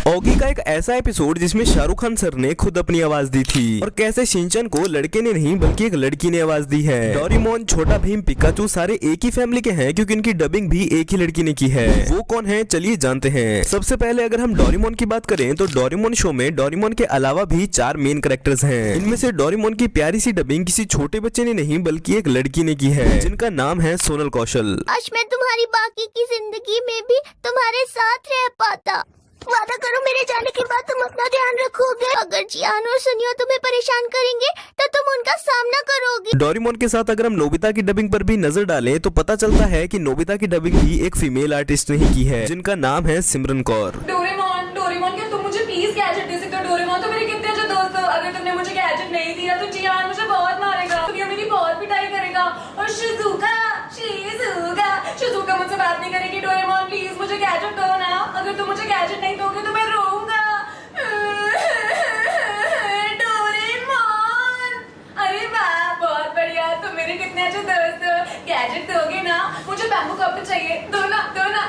Oggy का एक ऐसा एपिसोड जिसमें शाहरुख खान सर ने खुद अपनी आवाज दी थी और कैसे शिनचैन को लड़के ने नहीं बल्कि एक लड़की ने आवाज दी है। डोरेमोन, छोटा भीम, पिकाचू सारे एक ही फैमिली के हैं क्योंकि इनकी डबिंग भी एक ही लड़की ने की है। वो कौन है चलिए जानते हैं। सबसे पहले अगर हम डोरेमोन की बात करें तो डोरेमोन शो में डोरेमोन के अलावा भी 4 मेन कैरेक्टर्स हैं। इनमें से डोरेमोन की प्यारी सी डबिंग किसी छोटे बच्चे ने नहीं बल्कि एक लड़की ने की है जिनका नाम है सोनल कौशल। आज मैं तुम्हारी बाकी की जिंदगी में भी तुम्हारे साथ रह पाता। वादा करो मेरे जाने के बाद तुम अपना ध्यान रखोगे। अगर जियान और सुनियो तुम्हें परेशान करेंगे तो तुम उनका सामना करोगे। डोरेमोन के साथ अगर हम नोबिता की डबिंग पर भी नजर डालें तो पता चलता है कि नोबिता की डबिंग भी एक फीमेल आर्टिस्ट ने ही की है जिनका नाम है सिमरन कौर। डोरेमोन, डोरेमोन क्या तुम मुझे प्लीज गैजेट दे सकते हो? डोरेमोन तो मेरे कितने अच्छे दोस्त हो। अगर तुमने मुझे गैजेट नहीं दिया तो जियान मुझे बहुत मारेगा, सुनियो मेरी बहुत पिटाई करेगा और शिजुका मुझसे बात नहीं करेगी। डोरेमोन प्लीज मुझे गैजेट दो ना। अगर तुम मुझे गैजेट नहीं दोगे तो मैं रोऊंगा। डोरेमोन, अरे वाह बहुत बढ़िया, तुम मेरे कितने अच्छे दोस्त हो। गैजेट दोगे ना? मुझे बैम्बू कप चाहिए। दो ना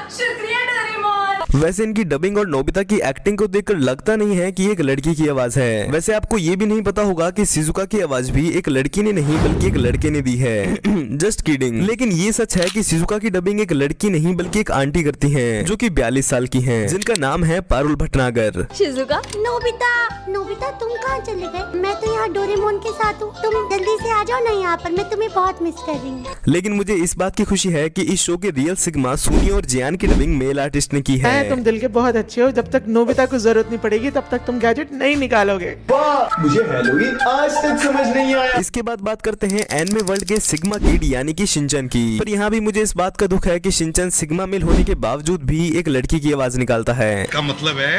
शुक्रिया डोरेमोन। वैसे इनकी डबिंग और नोबिता की एक्टिंग को देखकर लगता नहीं है कि एक लड़की की आवाज है। वैसे आपको ये भी नहीं पता होगा कि शिजुका की आवाज भी एक लड़की ने नहीं बल्कि एक लड़के ने दी है। Just kidding. लेकिन ये सच है कि शिजुका की डबिंग एक लड़की नहीं बल्कि एक आंटी करती हैं जो कि 42 साल की हैं जिनका नाम है पारुल भटनागर। शिजुका, नोबिता तुम कहाँ चले गए? मैं तो यहाँ डोरेमोन के साथ हूँ। तुम जल्दी से आ जाओ ना यहाँ पर, मैं तुम्हें बहुत मिस कर रही हूँ। लेकिन मुझे इस बात की खुशी है कि इस शो के रियल सिग्मा सुनियो और जियान की डबिंग मेल आर्टिस्ट ने की है। तुम दिल के बहुत अच्छे हो। जब तक नोबिता को जरूरत नहीं पड़ेगी तब तक तुम गैजेट नहीं निकालोगे। वाह, मुझे हैलोवीन आज तक समझ नहीं आया। इसके बाद बात करते हैं एनिमे वर्ल्ड के सिग्मा किड यानी कि शिनचैन की। पर यहाँ भी मुझे इस बात का दुख है कि शिनचैन सिग्मा मेल होने के बावजूद भी एक लड़की की आवाज निकालता है। का मतलब है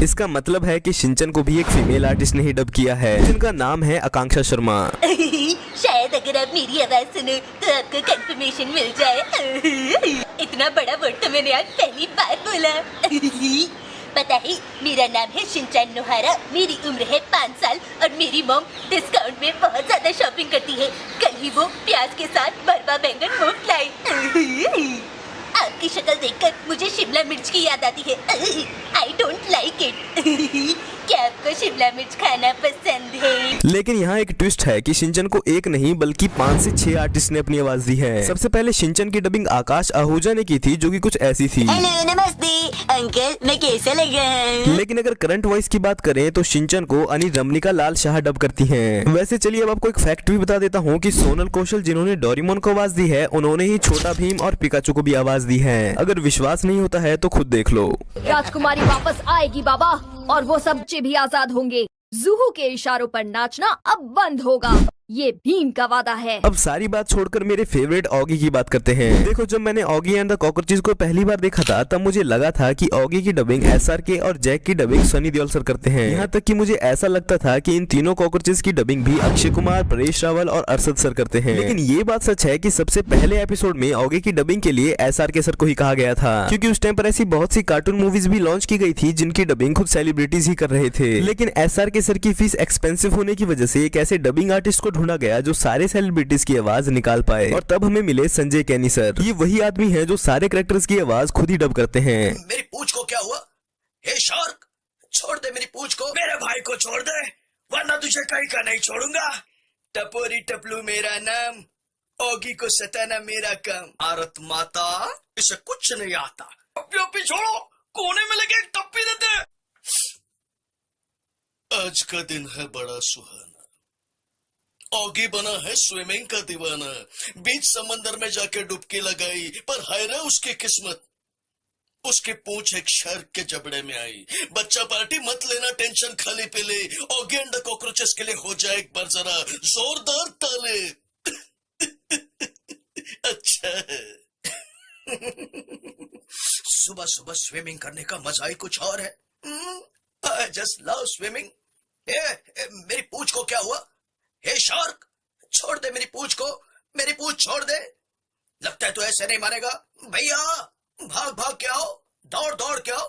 इसका मतलब है कि शिनचैन को भी एक फीमेल आर्टिस्ट ने ही डब किया है जिनका नाम है आकांक्षा शर्मा। शायद अगर आप मेरी आवाज सुनो तो आपको कंफर्मेशन मिल जाए। इतना बड़ा वर्ड तो मैंने आज पहली बार बोला। पता है मेरा नाम है शिनचैन नोहारा, मेरी उम्र है 5 साल और मेरी मॉम डिस्काउंट में बहुत ज्यादा शॉपिंग करती है। कल ही वो प्याज के साथ भरवा बैंगन मुफ्त लाई। आपकी शक्ल देखकर मुझे शिमला मिर्च की याद आती है। I don't like it. क्या आपको शिमला मिर्च खाना पसंद है? लेकिन यहाँ एक ट्विस्ट है कि शिनचैन को एक नहीं बल्कि 5 से 6 आर्टिस्ट ने अपनी आवाज दी है। सबसे पहले शिनचैन की डबिंग आकाश आहूजा ने की थी जो कि कुछ ऐसी थी। हेलो नमस्ते अंकल, मैं कैसा लगा? लेकिन अगर करंट वॉइस की बात करें तो शिनचैन को अनी रमनिका लाल शाह डब करती हैं। वैसे चलिए अब आपको एक फैक्ट भी बता देता हूँ कि सोनल कौशल जिन्होंने डोरेमोन को आवाज दी है उन्होंने ही छोटा भीम और पिकाचू को भी आवाज दी है। अगर विश्वास नहीं होता है तो खुद देख लो। राजकुमारी वापस आएगी बाबा और वो सब बच्चे भी आजाद होंगे। जुहू के इशारों पर नाचना अब बंद होगा, ये भीम का वादा है। अब सारी बात छोड़कर मेरे फेवरेट ऑगी की बात करते हैं। देखो जब मैंने ऑगी एंड द कॉकरोचेस को पहली बार देखा था तब मुझे लगा था कि ऑगी की डबिंग SRK और जैक की डबिंग सनी देओल सर करते हैं। यहाँ तक कि मुझे ऐसा लगता था कि इन तीनों कॉकरोचेस की डबिंग भी अक्षय कुमार, परेश रावल और अरशद सर करते हैं। लेकिन ये बात सच है कि सबसे पहले एपिसोड में ऑगी की डबिंग के लिए SRK सर को ही कहा गया था क्योंकि उस टाइम पर ऐसी बहुत सी कार्टून मूवीज भी लॉन्च की गई थी जिनकी डबिंग खुद सेलिब्रिटीज ही कर रहे थे। लेकिन SRK सर की फीस एक्सपेंसिव होने की वजह से एक ऐसे डबिंग आर्टिस्ट को ढूंढा गया जो सारे सेलिब्रिटीज की आवाज निकाल पाए और तब हमें मिले संजय कैनी सर। ये वही आदमी हैं जो सारे कैरेक्टर्स की आवाज खुद ही डब करते हैं। मेरी पूंछ को क्या हुआ? हे शार्क, छोड़ दे मेरी पूंछ को। मेरे भाई को छोड़ दे वरना तुझे कहीं का नहीं छोड़ूंगा। टपोरी टपलू मेरा नाम, ओगी को सताना मेरा काम। भारत माता, इसे कुछ नहीं आता। टप्पी छोड़ो, कोने में लगे एक टप्पी देते। आज का दिन है बड़ा सुहाना। ऑगी बना है स्विमिंग का दीवाना। बीच समंदर में जाके डुबकी लगाई पर हाय रे उसकी किस्मत, उसकी पूंछ एक शार्क के जबड़े में आई। बच्चा पार्टी मत लेना, टेंशन खाली पे ले। ऑगी एंड द कॉकरोचेस के लिए हो जाए एक बार जरा जोरदार ताले। अच्छा है। सुबह सुबह स्विमिंग करने का मजा ही कुछ और है। I just love swimming. मेरी पूंछ को क्या हुआ? हे शार्क, छोड़ दे मेरी पूंछ को। मेरी पूंछ छोड़ दे। लगता है तू ऐसे नहीं मानेगा। भैया भाग भाग के आओ, दौड़ दौड़ के आओ।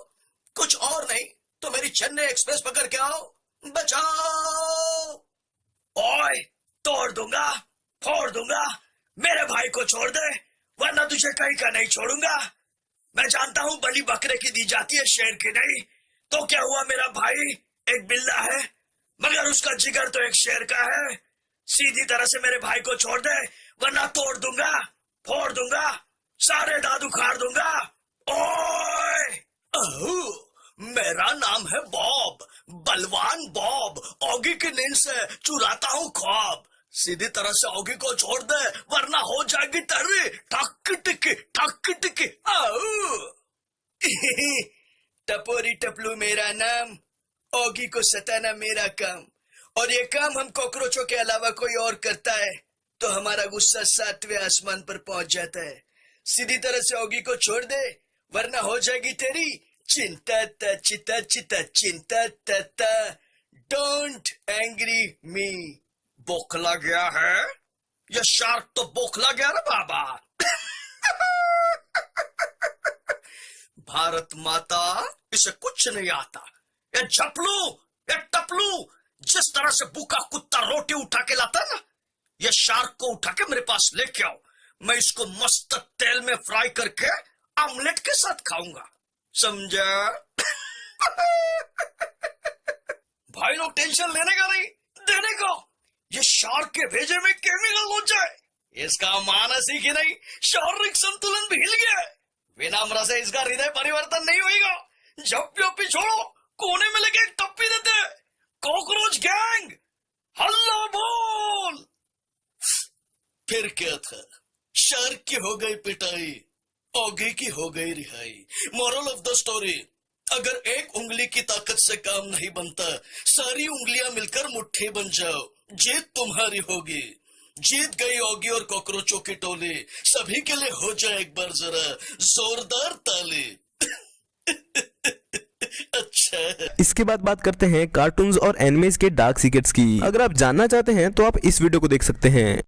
कुछ और नहीं तो मेरी चेन्नई एक्सप्रेस पकड़ के आओ। बचाओ। ओए तोड़ दूंगा, फोड़ दूंगा। मेरे भाई को छोड़ दे वरना तुझे कहीं का नहीं छोड़ूंगा। मैं जानता हूँ बलि बकरे की दी जाती है, शेर की नहीं। तो क्या हुआ, मेरा भाई एक बिल्ला है मगर उसका जिगर तो एक शेर का है। सीधी तरह से मेरे भाई को छोड़ दे वरना तोड़ दूंगा, फोड़ दूंगा, सारे दांत उखाड़ दूंगा। ओए! मेरा नाम है बॉब, बलवान बॉब। ऑगी की नींद से चुराता हूँ ख्वाब। सीधी तरह से ऑगी को छोड़ दे वरना हो जाएगी तेरी ठक टिकी। टपोरी टपलू मेरा नाम, ऑगी को सताना मेरा काम। और ये काम हम कॉकरोचों के अलावा कोई और करता है तो हमारा गुस्सा 7वें आसमान पर पहुंच जाता है। सीधी तरह से ऑगी को छोड़ दे वरना हो जाएगी तेरी चिंता ता। डोंट एंग्री मी। बोखला गया है ये शार्क, तो बोखला गया ना बाबा। भारत माता इसे कुछ नहीं आता। ये झपलू, ये टपलू, जिस तरह से भूखा कुत्ता रोटी उठा के लाता है ना, ये शार्क को उठा के मेरे पास लेके आओ। मैं इसको मस्त तेल में फ्राई करके ऑमलेट के साथ खाऊंगा, समझा? भाई लोग टेंशन लेने का नहीं, देने का। ये शार्क के भेजे में केमिकल हो जाए, इसका मानसिक ही नहीं शारीरिक संतुलन भी हिल गया है। विनम्र से इसका हृदय परिवर्तन नहीं होगा। झप्पी छोड़ो, कोने में लेके एक टप्पी देते। कॉकरोच गैंग हल्ला बोल। फिर क्या था, शार्क की हो गई पिटाई, ऑगी की हो गई रिहाई। मोरल ऑफ द स्टोरी, अगर एक उंगली की ताकत से काम नहीं बनता, सारी उंगलियां मिलकर मुट्ठी बन जाओ, जीत तुम्हारी होगी। जीत गई ऑगी और कॉकरोचों की टोली। सभी के लिए हो जाए एक बार जरा जोरदार ताली। अच्छा, इसके बाद बात करते हैं कार्टून्स और एनिमेज के डार्क सीक्रेट्स की। अगर आप जानना चाहते हैं तो आप इस वीडियो को देख सकते हैं।